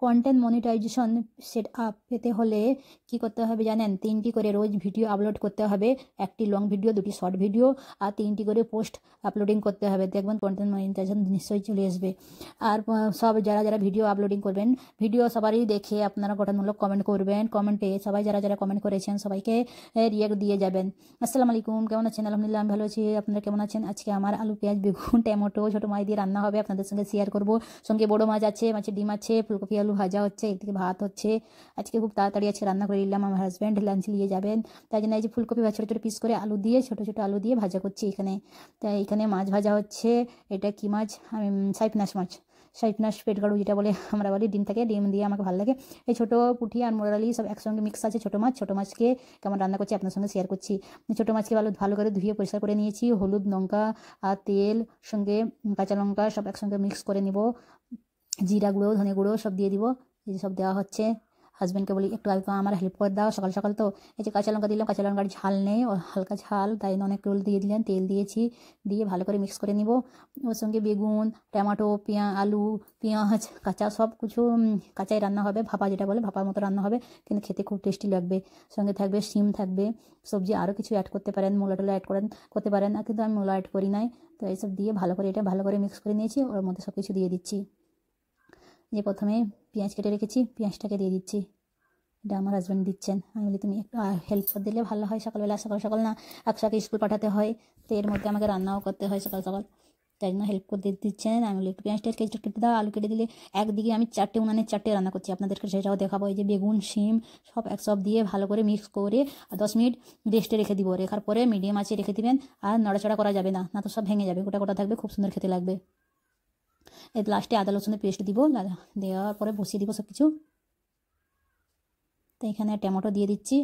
Content monetization set up পেতে হলে কি করতে হবে জানেন? 3টি করে রোজ ভিডিও আপলোড করতে হবে, 1টি লং ভিডিও, 2টি শর্ট ভিডিও আর 3টি করে পোস্ট আপলোডিং করতে হবে। দেখবেন কন্টেন্ট মনিটাইজেশন নিশ্চয়ই চলে আসবে। আর সব যারা ভিডিও আপলোডিং করবেন, ভিডিও সবারই দেখে আপনারা গঠনমূলক কমেন্ট করবেন। কমেন্টে সবাই যারা কমেন্ট করেছেন সবাইকে রিয়াক্ট দিয়ে যাবেন। আসসালামু আলাইকুম, কেমন আছেন? আলহামদুলিল্লাহ আমি ভালো আছি। আপনারা কেমন আছেন? আজকে আমার আলু পেঁয়াজ বেগুন টমেটো ছোটো মাছ দিয়ে রান্না হবে, আপনাদের সঙ্গে শেয়ার করব। সঙ্গে বড়ো মাছ আছে, মাছের ডিম আছে, ফুলকপি আলু ভাজা হচ্ছে, একদিকে ভাত হচ্ছে। আজকে খুব তাড়াতাড়ি আজকে রান্না করে নিলাম, আমার হাজব্যান্ড লাঞ্চ নিয়ে যাবেন, তাই জন্য এই যে ফুলকপি ছোটো ছোটো পিস করে আলু দিয়ে ছোটো ছোটো আলু দিয়ে ভাজা করছি এখানে। তাই এখানে মাছ ভাজা হচ্ছে। এটা কি মাছ? সাইপনাস মাছ, সাইপনাস পেটগাড়ু যেটা বলে আমরা বলি। ডিম থাকে, ডিম দিয়ে আমাকে ভালো লাগে। এই ছোটো পুঁটি আর মোরালি সব একসঙ্গে মিক্স আছে। ছোটো মাছকে কেমন রান্না করছি আপনার সঙ্গে শেয়ার করছি। ছোটো মাছকে ভালো করে ধুয়ে পরিষ্কার করে নিয়েছি। হলুদ, লঙ্কা আর তেল সঙ্গে কাঁচা লঙ্কা সব একসঙ্গে মিক্স করে নিব। জিরা গুঁড়ো, ধনে গুঁড়ো সব দিয়ে দিব। এই যে সব দেওয়া হচ্ছে। হাজব্যান্ডকে বলি একটু আগে আমার হেল্প করে দাও, সকাল সকাল তো। এই যে কাঁচা লঙ্কা দিলাম, কাঁচা লঙ্কার ঝাল নেই, ও হালকা ঝাল, তাই অনেক রোল দিয়ে দিলেন। তেল দিয়েছি, দিয়ে ভালো করে মিক্স করে নিব। ওর সঙ্গে বেগুন, টমেটো, আলু, পেঁয়াজ কাঁচা সব কিছু কাঁচাই রান্না হবে, ভাপা যেটা বলে, ভাপার মতো রান্না হবে, কিন্তু খেতে খুব টেস্টি লাগবে। সঙ্গে থাকবে শিম, থাকবে সবজি, আরও কিছু অ্যাড করতে পারেন, মূলা টুলা অ্যাড করতে পারেন, কিন্তু আমি মূলা অ্যাড করি নাই। তো এইসব দিয়ে এটা ভালো করে মিক্স করে নিয়েছি। ওর মধ্যে সব কিছু দিয়ে দিচ্ছি। যে প্রথমে পেঁয়াজ কেটে রেখেছি, পেঁয়াজটাকে দিয়ে দিচ্ছি। এটা আমার হাজব্যান্ড দিচ্ছেন। আমি বলি তুমি একটু হেল্প করে দিলে ভালো হয়, সকাল না একসাথে স্কুল পাঠাতে হয়, তো এর মধ্যে আমাকে রান্নাও করতে হয় সকাল, তাই জন্য হেল্প করে দিচ্ছেন। আমি বলি একটু পেঁয়াজটা কেটে দাও, আলু কেটে দিলে। একদিকে আমি 4টে উনানে 4টে রান্না করছি, আপনাদেরকে সেটাও দেখাবো। এই যে বেগুন, শিম সব দিয়ে ভালো করে মিক্স করে 10 মিনিট রেস্টে রেখে দিব। রেখার পরে মিডিয়াম আঁচে রেখে দিবেন, আর নড়াচড়া করা যাবে না, তো সব ভেঙে যাবে, গোটা থাকবে, খুব সুন্দর খেতে লাগবে। এর লাস্টে আদা রসুনের পেস্ট দিব, দেওয়ার পরে বসিয়ে দিব সব কিছু। তো এখানে টমেটো দিয়ে দিচ্ছি।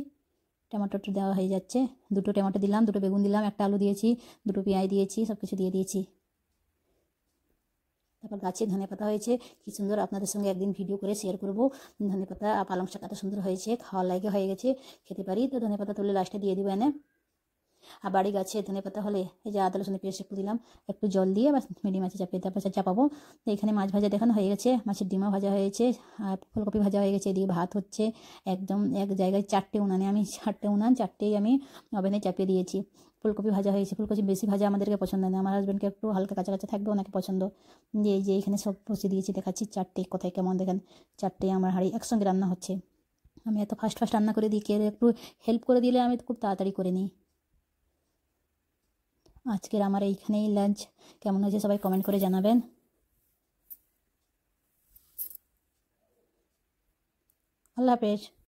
টমেটোটা দেওয়া হয়ে যাচ্ছে। 2টো টমেটো দিলাম, 2টো বেগুন দিলাম, 1টা আলু দিয়েছি, 2টো পেঁয়াজ দিয়েছি, সব কিছু দিয়ে দিয়েছি। তারপর গাছে ধনেপাতা হয়েছে, কি সুন্দর, আপনাদের সঙ্গে একদিন ভিডিও করে শেয়ার করব। ধনেপাতা পালং শাক এত সুন্দর হয়েছে, খাওয়ার লাগে হয়ে গেছে, খেতে পারি। তো ধনেপাতা তুলে লাস্টে দিয়ে দিব এনে। আর বাড়ি গাছে ধনেপাতা হলে এই যে আদা রসুনের পেস্ট একটু দিলাম, একটু জল দিয়ে বা মিডিয়াম আছে তারপর চাপাবো। তো এখানে মাছ ভাজা দেখানো হয়ে গেছে, মাছের ডিমা ভাজা হয়েছে, আর ফুলকপি ভাজা হয়ে গেছে, এদিকে ভাত হচ্ছে। একদম এক জায়গায় 4টে উনানে, আমি 4টে উনান 4টেই আমি ওভেনে চাপিয়ে দিয়েছি। ফুলকপি ভাজা হয়েছে। ফুলকপি বেশি ভাজা আমাদেরকে পছন্দ না, আমার হাজব্যান্ডকে একটু হালকা কাঁচা কাঁচা থাকবে, ওনাকে পছন্দ। এই যে এখানে সব বসিয়ে দিয়েছি, দেখাচ্ছি 4টে কোথায় কেমন দেখেন। 4টে আমার হাঁড়ি একসঙ্গে রান্না হচ্ছে। আমি এত ফাস্ট রান্না করে দিই, কেউ একটু হেল্প করে দিলে আমি খুব তাড়াতাড়ি করে নিই। আজকের আমার এইখানেই লাঞ্চ। কেমন হয়েছে সবাই কমেন্ট করে জানাবেন। আল্লাহ হাফেজ।